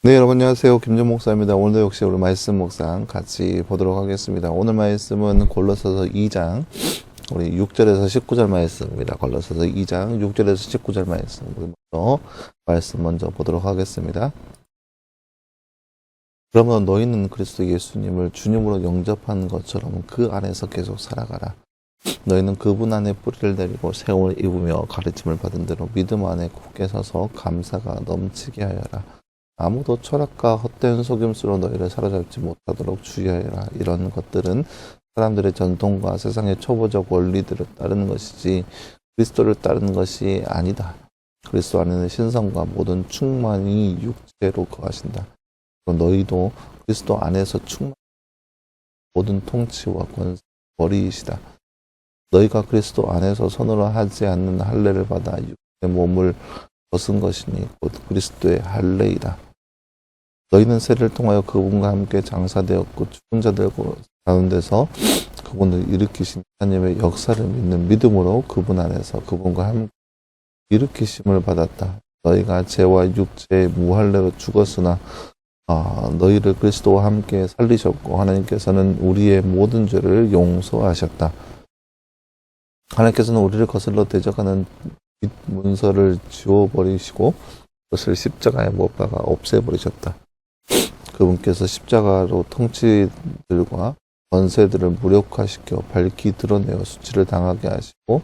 네, 여러분 안녕하세요. 김준 목사입니다. 오늘도 역시 우리 말씀 묵상 같이 보도록 하겠습니다. 오늘 말씀은 골로새서 2장 우리 6절에서 19절 말씀입니다. 골로새서 2장 6절에서 19절 말씀 우리 먼저 보도록 하겠습니다. 그러면 너희는 그리스도 예수님을 주님으로 영접한 것처럼 그 안에서 계속 살아가라. 너희는 그분 안에 뿌리를 내리고 세움을 입으며 가르침을 받은 대로 믿음 안에 굳게 서서 감사가 넘치게 하여라. 아무도 철학과 헛된 속임수로 너희를 사로잡지 못하도록 주의하여라. 이런 것들은 사람들의 전통과 세상의 초보적 원리들을 따르는 것이지 그리스도를 따르는 것이 아니다. 그리스도 안에는 신성과 모든 충만이 육체로 거하신다. 너희도 그리스도 안에서 모든 통치와 권세 머리이시다. 너희가 그리스도 안에서 손으로 하지 않는 할례를 받아 육체의 몸을 벗은 것이니 곧 그리스도의 할례이다. 너희는 세례를 통하여 그분과 함께 장사되었고 죽은 자들 가운데서 그분을 일으키신 하나님의 역사를 믿는 믿음으로 그분 안에서 그분과 함께 일으키심을 받았다. 너희가 죄와 육체의 무할례로 죽었으나 너희를 그리스도와 함께 살리셨고 하나님께서는 우리의 모든 죄를 용서하셨다. 하나님께서는 우리를 거슬러 대적하는 문서를 지워버리시고 그것을 십자가에 못 박아 없애버리셨다. 그분께서 십자가로 통치들과 권세들을 무력화시켜 밝히 드러내어 수치를 당하게 하시고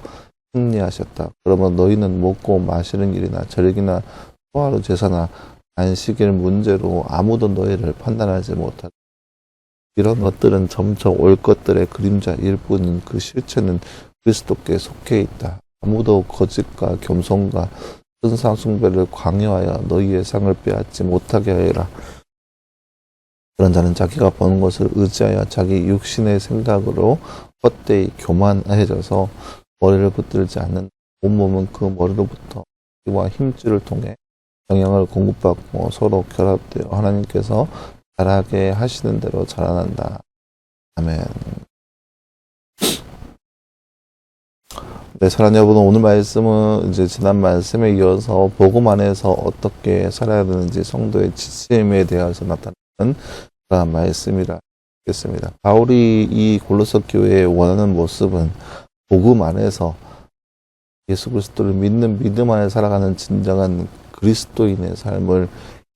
승리하셨다. 그러면 너희는 먹고 마시는 일이나 절기나 소화로 제사나 안식일 문제로 아무도 너희를 판단하지 못하다. 이런 것들은 점차 올 것들의 그림자일 뿐인 그 실체는 그리스도께 속해 있다. 아무도 거짓과 겸손과 선상 숭배를 강요하여 너희의 상을 빼앗지 못하게 하여라. 그런 자는 자기가 버는 것을 의지하여 자기 육신의 생각으로 헛되이 교만해져서 머리를 붙들지 않는 온몸은 그 머리로부터 기와 힘줄을 통해 영양을 공급받고 서로 결합되어 하나님께서 자라게 하시는 대로 자라난다. 아멘. 네, 사랑하는 여러분, 오늘 말씀은 이제 지난 말씀에 이어서 복음 안에서 어떻게 살아야 되는지 성도의 지침에 대해서 나타나는 그런 말씀이라 하겠습니다. 바울이 이 골로새 교회에 원하는 모습은 복음 안에서 예수 그리스도를 믿는 믿음 안에 살아가는 진정한 그리스도인의 삶을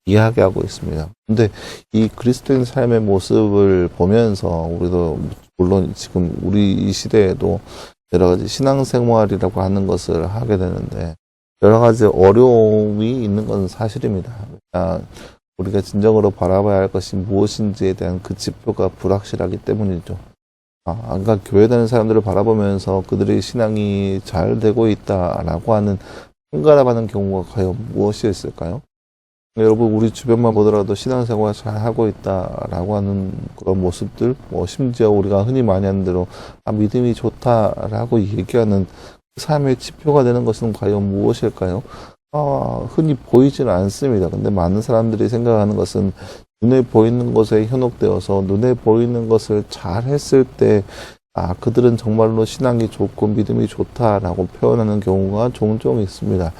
이야기하고 있습니다. 근데 이 그리스도인 삶의 모습을 보면서 우리도 물론 지금 우리 이 시대에도 여러 가지 신앙생활이라고 하는 것을 하게 되는데 여러 가지 어려움이 있는 것은 사실입니다. 우리가 진정으로 바라봐야 할 것이 무엇인지에 대한 그 지표가 불확실하기 때문이죠. 그러니까 교회 다니는 사람들을 바라보면서 그들의 신앙이 잘 되고 있다라고 하는 평가하는 경우가 과연 무엇이 있을까요? 여러분, 우리 주변만 보더라도 신앙생활 잘 하고 있다라고 하는 그런 모습들, 심지어 우리가 흔히 많이 하는 대로 믿음이 좋다라고 얘기하는 삶의 지표가 되는 것은 과연 무엇일까요? 흔히 보이지는 않습니다. 근데 많은 사람들이 생각하는 것은 눈에 보이는 것에 현혹되어서 눈에 보이는 것을 잘 했을 때 그들은 정말로 신앙이 좋고 믿음이 좋다라고 표현하는 경우가 종종 있습니다.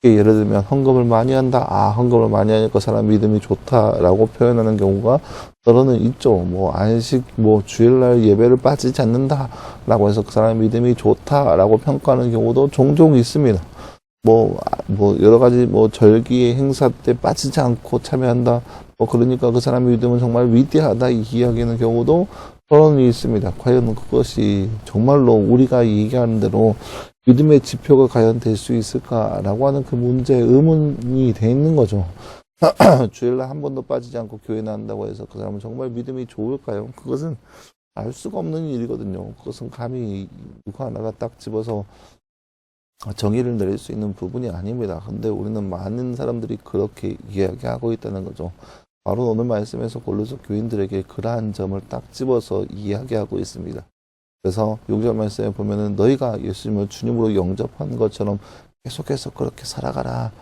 예를 들면 헌금을 많이 한다. 헌금을 많이 하니까 그 사람 믿음이 좋다라고 표현하는 경우가 때로는 있죠. 안식, 주일날 예배를 빠지지 않는다라고 해서 그 사람 믿음이 좋다라고 평가하는 경우도 종종 있습니다. 여러 가지 절기 행사 때 빠지지 않고 참여한다. 그러니까 그 사람의 믿음은 정말 위대하다 이야기하는 경우도 때로는 있습니다. 과연 그것이 정말로 우리가 얘기하는 대로 믿음의 지표가 과연 될 수 있을까라고 하는 그 문제에 의문이 돼 있는 거죠. 주일날 한 번도 빠지지 않고 교회 나간다고 해서 그 사람은 정말 믿음이 좋을까요? 그것은 알 수가 없는 일이거든요. 그것은 감히 누가 하나가 딱 집어서 정의를 내릴 수 있는 부분이 아닙니다. 근데 우리는 많은 사람들이 그렇게 이야기하고 있다는 거죠. 바로 오늘 말씀에서 골로새 교인들에게 그러한 점을 딱 집어서 이야기하고 있습니다. 그래서 6절 말씀에 보면은 너희가 예수님을 주님으로 영접한 것처럼 계속해서 그렇게 살아가라.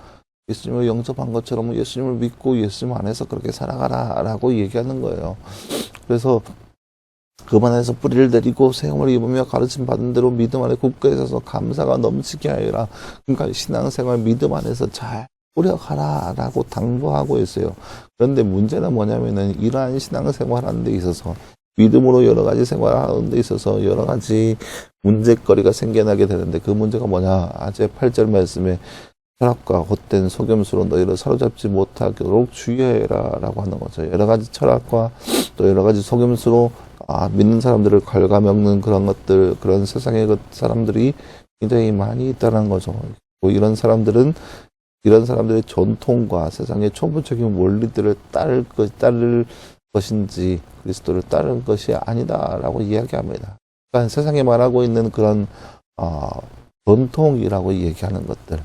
예수님을 영접한 것처럼 예수님을 믿고 예수님 안에서 그렇게 살아가라 라고 얘기하는 거예요. 그래서 그분 안에서 뿌리를 내리고 세움을 입으며 가르침 받은 대로 믿음 안에 굳게 서서 감사가 넘치게 하여라. 그러니까 신앙생활 믿음 안에서 잘 뿌려가라라고 당부하고 있어요. 그런데 문제는 뭐냐면은 이러한 신앙생활하는 데 있어서 믿음으로 여러 가지 생활하는 데 있어서 여러 가지 문제거리가 생겨나게 되는데 그 문제가 뭐냐? 제 8절 말씀에 철학과 헛된 속임수로 너희를 사로잡지 못하도록 주의해라 라고 하는 거죠. 여러 가지 철학과 또 여러 가지 속임수로 믿는 사람들을 갉아먹는 그런 것들, 그런 세상의 사람들이 굉장히 많이 있다는 거죠. 이런 사람들의 전통과 세상의 초보적인 원리들을 따를 것인지 그리스도를 따르는 것이 아니다라고 이야기합니다. 그러니까 세상에 말하고 있는 그런 전통이라고 얘기하는 것들,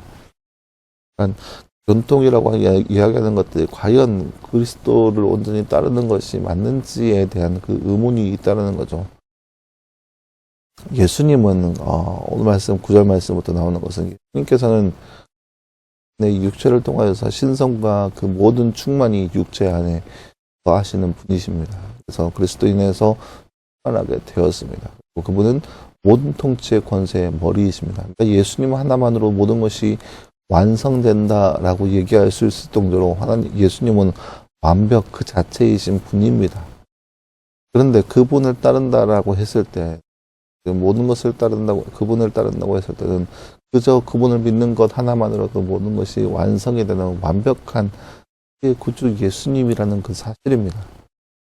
그러니까 전통이라고 이야기하는 것들이 과연 그리스도를 온전히 따르는 것이 맞는지에 대한 그 의문이 있다는 거죠. 예수님은 오늘 말씀 9절 말씀부터 나오는 것은 예수님께서는 내 육체를 통하여서 신성과 그 모든 충만이 육체 안에 거하시는 분이십니다. 그래서 그리스도인에서 충만하게 되었습니다. 그분은 모든 통치의 권세의 머리이십니다. 그러니까 예수님 하나만으로 모든 것이 완성된다라고 얘기할 수 있을 정도로 예수님은 완벽 그 자체이신 분입니다. 그런데 그분을 따른다라고 했을 때 모든 것을 그분을 따른다고 했을 때는 그저 그분을 믿는 것 하나만으로도 모든 것이 완성이 되는 완벽한 구주 예수님이라는 그 사실입니다.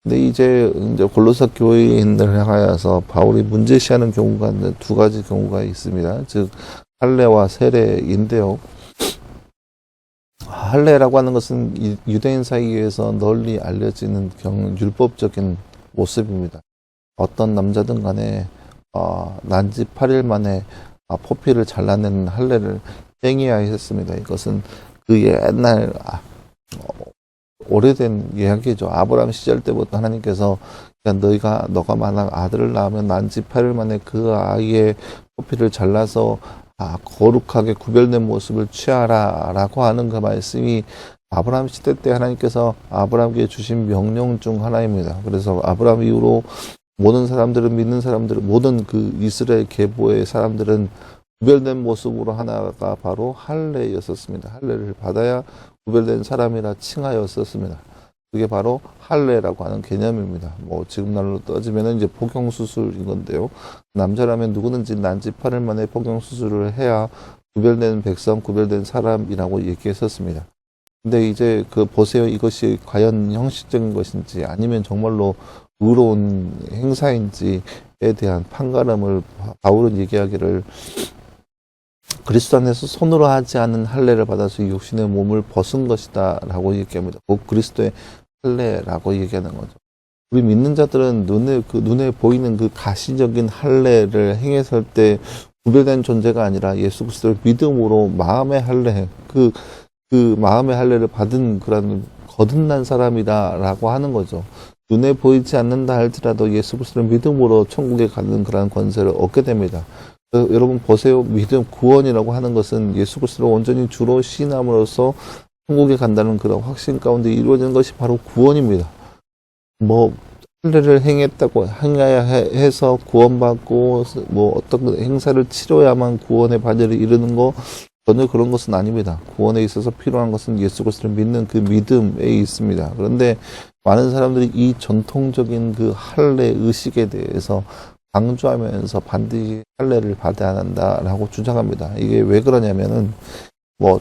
근데 이제 골로새 교회인들을 향하여서 바울이 문제시하는 경우가 두 가지 경우가 있습니다. 즉 할례와 세례인데요. 할례라고 하는 것은 유대인 사이에서 널리 알려지는 율법적인 모습입니다. 어떤 남자든 간에 난지 8일 만에 포피를 잘라내는 할례를 행해야 했습니다. 이것은 그 옛날 오래된 이야기죠. 아브라함 시절 때부터 하나님께서 너가 만약 아들을 낳으면 난지 8일 만에 그 아이의 포피를 잘라서 거룩하게 구별된 모습을 취하라 라고 하는 그 말씀이 아브라함 시대 때 하나님께서 아브라함에게 주신 명령 중 하나입니다. 그래서 아브라함 이후로 모든 사람들은 믿는 사람들은 모든 그 이스라엘 계보의 사람들은 구별된 모습으로 하나가 바로 할례였었습니다. 할례를 받아야 구별된 사람이라 칭하였었습니다. 그게 바로 할례라고 하는 개념입니다. 지금 날로 따지면 이제 포경 수술인 건데요. 남자라면 누구든지 난지 8일 만에 포경 수술을 해야 구별된 백성, 구별된 사람이라고 얘기했었습니다. 근데 이제 보세요. 이것이 과연 형식적인 것인지 아니면 정말로 의로운 행사인지에 대한 판가름을 바울은 얘기하기를 그리스도 안에서 손으로 하지 않은 할례를 받아서 육신의 몸을 벗은 것이다 라고 얘기합니다. 곧 그리스도의 할례라고 얘기하는 거죠. 우리 믿는 자들은 눈에 보이는 그 가시적인 할례를 행했을 때 구별된 존재가 아니라 예수 그리스도를 믿음으로 마음의 할례, 그 마음의 할례를 받은 그런 거듭난 사람이다라고 하는 거죠. 눈에 보이지 않는다 할지라도 예수 그리스도를 믿음으로 천국에 가는 그런 권세를 얻게 됩니다. 여러분 보세요. 믿음, 구원이라고 하는 것은 예수 그리스도를 온전히 주로 시인함으로써 천국에 간다는 그런 확신 가운데 이루어지는 것이 바로 구원입니다. 할례를 행해야 해서 구원받고 어떤 행사를 치러야만 구원의 바디를 이루는 거 전혀 그런 것은 아닙니다. 구원에 있어서 필요한 것은 예수 그리스도를 믿는 그 믿음에 있습니다. 그런데 많은 사람들이 이 전통적인 그 할례 의식에 대해서 강조하면서 반드시 할례를 받아야 한다라고 주장합니다. 이게 왜 그러냐면은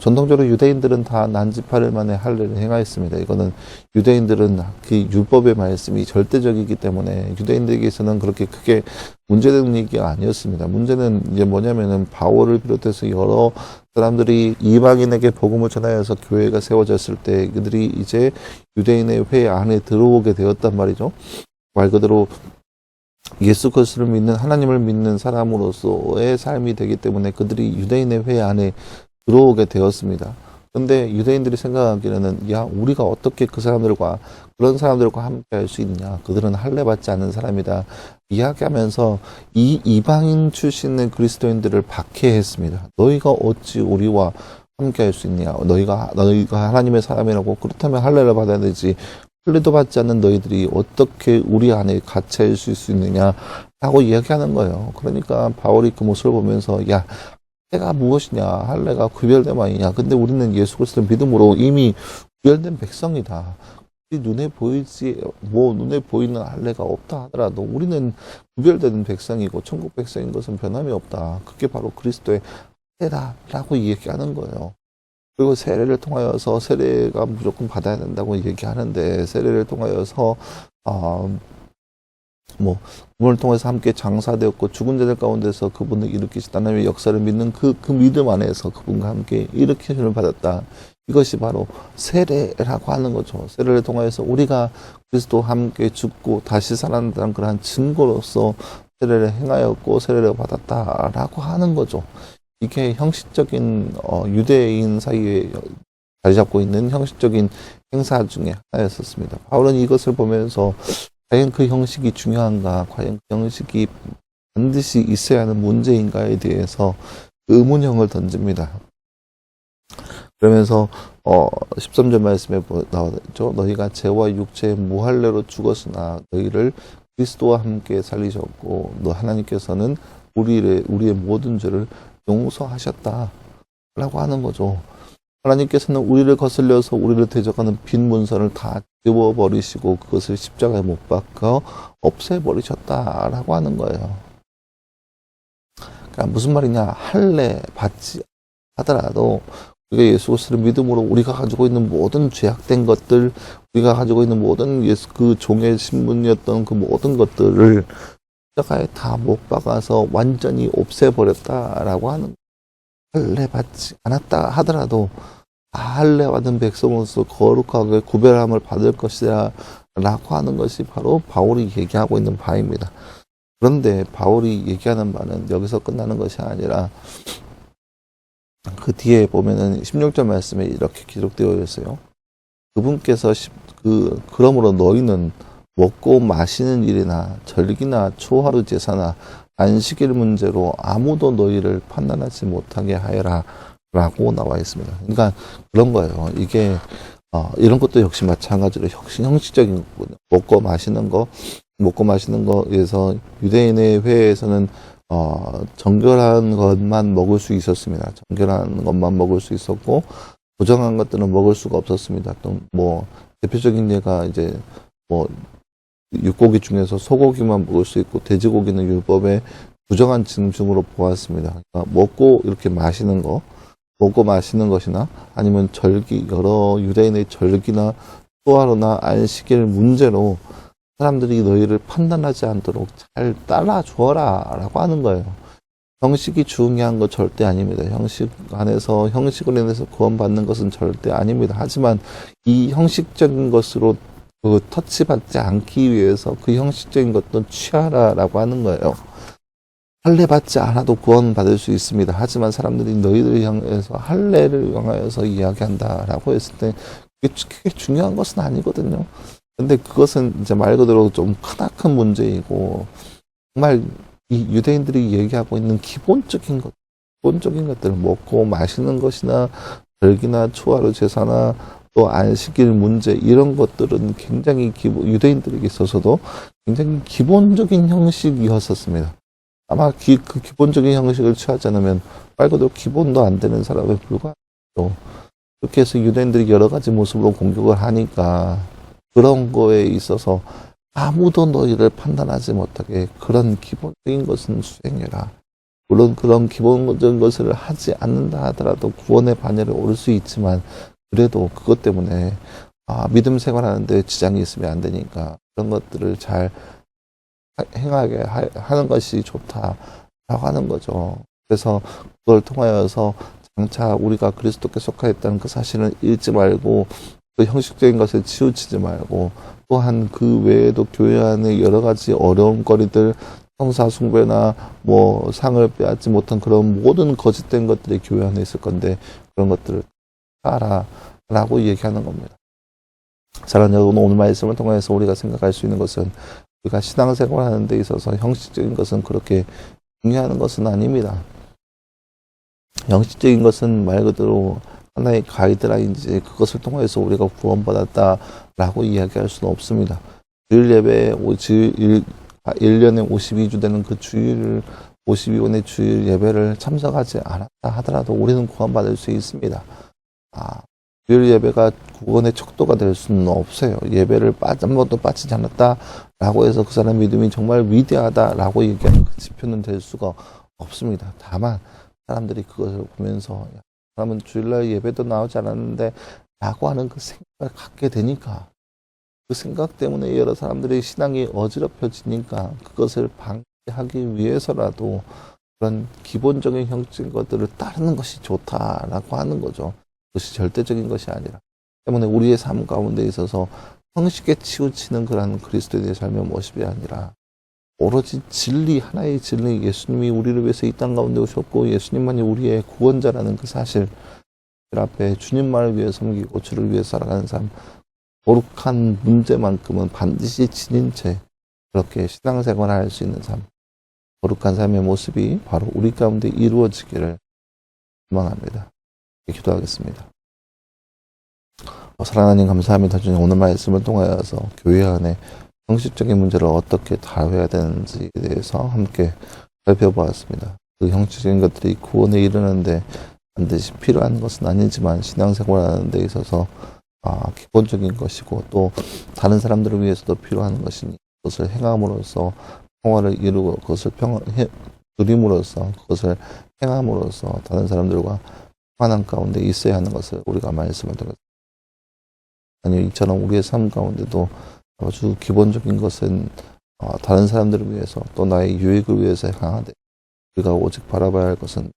전통적으로 유대인들은 다 난지 8일 만에 할례를 행하였습니다. 이거는 유대인들은 그 율법의 말씀이 절대적이기 때문에 유대인들에게서는 그렇게 크게 문제되는 얘기가 아니었습니다. 문제는 이제 뭐냐면은 바울을 비롯해서 여러 사람들이 이방인에게 복음을 전하여서 교회가 세워졌을 때 그들이 이제 유대인의 회 안에 들어오게 되었단 말이죠. 말 그대로 예수 그리스도를 믿는 하나님을 믿는 사람으로서의 삶이 되기 때문에 그들이 유대인의 회 안에 들어오게 되었습니다. 그런데 유대인들이 생각하기에는 우리가 어떻게 그런 사람들과 함께 할 수 있느냐. 그들은 할례 받지 않는 사람이다. 이야기하면서 이 이방인 출신의 그리스도인들을 박해했습니다. 너희가 어찌 우리와 함께 할 수 있냐. 너희가 하나님의 사람이라고 그렇다면 할례를 받아야 되지. 할례도 받지 않는 너희들이 어떻게 우리 안에 갇혀 있을 수 있느냐 하고 이야기하는 거예요. 그러니까 바울이 그 모습을 보면서 할례가 무엇이냐? 할례가 구별됨 아니냐? 근데 우리는 예수 그리스도를 믿음으로 이미 구별된 백성이다. 우리 눈에 보이는 할례가 없다 하더라도 우리는 구별되는 백성이고 천국 백성인 것은 변함이 없다. 그게 바로 그리스도의 할례다라고 얘기하는 거예요. 그리고 세례를 통하여서 세례가 무조건 받아야 된다고 얘기하는데 세례를 통하여서 그분을 통해서 함께 장사되었고 죽은 자들 가운데서 그분을 일으키신 하나님의 역사를 믿는 그 믿음 안에서 그분과 함께 일으키심을 받았다. 이것이 바로 세례라고 하는 거죠. 세례를 통하여서 우리가 그리스도와 함께 죽고 다시 살아난다는 그러한 증거로서 세례를 행하였고 세례를 받았다라고 하는 거죠. 이게 형식적인 유대인 사이에 자리 잡고 있는 형식적인 행사 중에 하나였었습니다. 바울은 이것을 보면서 과연 그 형식이 중요한가, 과연 그 형식이 반드시 있어야 하는 문제인가에 대해서 의문형을 던집니다. 그러면서 13절 말씀에 나오죠. 너희가 죄와 육체의 무할례로 죽었으나 너희를 그리스도와 함께 살리셨고 너 하나님께서는 우리의 모든 죄를 용서하셨다 라고 하는 거죠. 하나님께서는 우리를 거슬려서 우리를 대적하는 빈 문서를 다 지워버리시고 그것을 십자가에 못 박아 없애버리셨다라고 하는 거예요. 그러니까 무슨 말이냐? 할례 받지 하더라도 우리가 예수 그리스도를 믿음으로 우리가 가지고 있는 모든 죄악된 것들, 우리가 가지고 있는 모든 그 종의 신분이었던 그 모든 것들을 십자가에 다 못 박아서 완전히 없애버렸다라고 하는 할례 받지 않았다 하더라도 할례 받은 백성으로서 거룩하게 구별함을 받을 것이다 라고 하는 것이 바로 바울이 얘기하고 있는 바입니다. 그런데 바울이 얘기하는 바는 여기서 끝나는 것이 아니라 그 뒤에 보면은 16절 말씀에 이렇게 기록되어 있어요. 그분께서 그러므로 너희는 먹고 마시는 일이나 절기나 초하루 제사나 안식일 문제로 아무도 너희를 판단하지 못하게 하여라 라고 나와 있습니다. 그러니까 그런 거예요. 이게 이런 것도 역시 마찬가지로 형식적인 거거든요. 먹고 마시는 거에서 유대인의 회에서는 정결한 것만 먹을 수 있었습니다. 정결한 것만 먹을 수 있었고 부정한 것들은 먹을 수가 없었습니다. 또 대표적인 예가 이제 육고기 중에서 소고기만 먹을 수 있고 돼지고기는 율법의 부정한 증중으로 보았습니다. 그러니까 먹고 마시는 것이나 아니면 여러 유대인의 절기나 초하루나 안식일 문제로 사람들이 너희를 판단하지 않도록 잘 따라 주어라 라고 하는 거예요. 형식이 중요한 거 절대 아닙니다. 형식으로 인해서 구원받는 것은 절대 아닙니다. 하지만 이 형식적인 것으로 터치받지 않기 위해서 그 형식적인 것도 취하라라고 하는 거예요. 할례 받지 않아도 구원받을 수 있습니다. 하지만 사람들이 너희들을 향해서 할례를 향하여서 이야기한다라고 했을 때 그게 중요한 것은 아니거든요. 근데 그것은 이제 말 그대로 좀 크나큰 문제이고 정말 이 유대인들이 얘기하고 있는 기본적인 것들을 먹고 마시는 것이나 절기나 초하루 제사나 또 안식일 문제 이런 것들은 굉장히 유대인들에게 있어서도 굉장히 기본적인 형식이었었습니다. 아마 그 기본적인 형식을 취하지 않으면 말 그대로 기본도 안 되는 사람에 불과하죠. 그렇게 해서 유대인들이 여러 가지 모습으로 공격을 하니까 그런 거에 있어서 아무도 너희를 판단하지 못하게 그런 기본적인 것은 수행해라. 물론 그런 기본적인 것을 하지 않는다 하더라도 구원의 반열에 오를 수 있지만 그래도 그것 때문에 믿음 생활하는데 지장이 있으면 안 되니까 그런 것들을 잘 행하게 하는 것이 좋다라고 하는 거죠. 그래서 그걸 통하여서 장차 우리가 그리스도께 속하였다는 그 사실을 잊지 말고 그 형식적인 것에 치우치지 말고 또한 그 외에도 교회 안에 여러 가지 어려운 거리들 성사숭배나 상을 빼앗지 못한 그런 모든 거짓된 것들이 교회 안에 있을 건데 그런 것들을 하라라고 얘기하는 겁니다. 사랑하는 여러분, 오늘 말씀을 통해서 우리가 생각할 수 있는 것은 우리가 신앙생활 하는 데 있어서 형식적인 것은 그렇게 중요한 것은 아닙니다. 형식적인 것은 말 그대로 하나의 가이드라인이지 그것을 통해서 우리가 구원받았다라고 이야기할 수는 없습니다. 주일 예배 1년에 52주 되는 그 주일을 52원의 주일 예배를 참석하지 않았다 하더라도 우리는 구원받을 수 있습니다. 주일 예배가 구원의 척도가 될 수는 없어요. 예배를 한 번도 빠지지 않았다라고 해서 그 사람 믿음이 정말 위대하다라고 얘기하는 그 지표는 될 수가 없습니다. 다만 사람들이 그것을 보면서 사람은 주일날 예배도 나오지 않았는데 라고 하는 그 생각을 갖게 되니까 그 생각 때문에 여러 사람들의 신앙이 어지럽혀지니까 그것을 방지하기 위해서라도 그런 기본적인 형식적인 것들을 따르는 것이 좋다라고 하는 거죠. 그것이 절대적인 것이 아니라 때문에 우리의 삶 가운데 있어서 형식에 치우치는 그런 그리스도의 삶의 모습이 아니라 오로지 진리, 하나의 진리, 예수님이 우리를 위해서 이 땅 가운데 오셨고 예수님만이 우리의 구원자라는 그 사실 앞에 주님만을 위해 섬기고 주를 위해 살아가는 삶, 거룩한 문제만큼은 반드시 지닌 채 그렇게 신앙생활을 할 수 있는 삶, 거룩한 삶의 모습이 바로 우리 가운데 이루어지기를 소망합니다. 기도하겠습니다. 사랑하는 하나님 감사합니다. 주님 오늘 말씀을 통하여서 교회 안에 형식적인 문제를 어떻게 다뤄야 되는지에 대해서 함께 살펴보았습니다. 그 형식적인 것들이 구원에 이르는데 반드시 필요한 것은 아니지만 신앙생활하는 데 있어서 기본적인 것이고 또 다른 사람들을 위해서도 필요한 것이니 그것을 행함으로써 평화를 이루고 그것을 누림으로써 그것을 행함으로써 다른 사람들과 환한 가운데 있어야 하는 것을 우리가 말씀을 드렸습니다. 아니 이처럼 우리의 삶 가운데도 아주 기본적인 것은 다른 사람들을 위해서 또 나의 유익을 위해서 행하되 우리가 오직 바라봐야 할 것은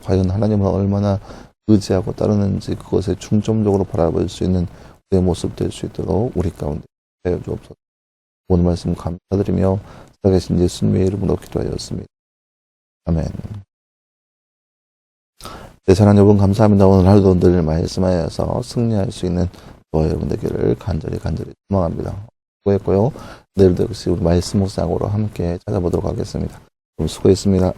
과연 하나님을 얼마나 의지하고 따르는지 그것에 중점적으로 바라볼 수 있는 우리의 모습 될 수 있도록 우리 가운데 하여 주옵소서. 오늘 말씀 감사드리며 살아계신 예수님의 이름으로 기도하였습니다. 아멘. 네, 사랑하는 여러분 감사합니다. 오늘 하루도 늘 말씀하여서 승리할 수 있는 저와 여러분 되기를 간절히 소망합니다. 수고했고요. 내일도 역시 우리 말씀 묵상으로 함께 찾아보도록 하겠습니다. 수고했습니다.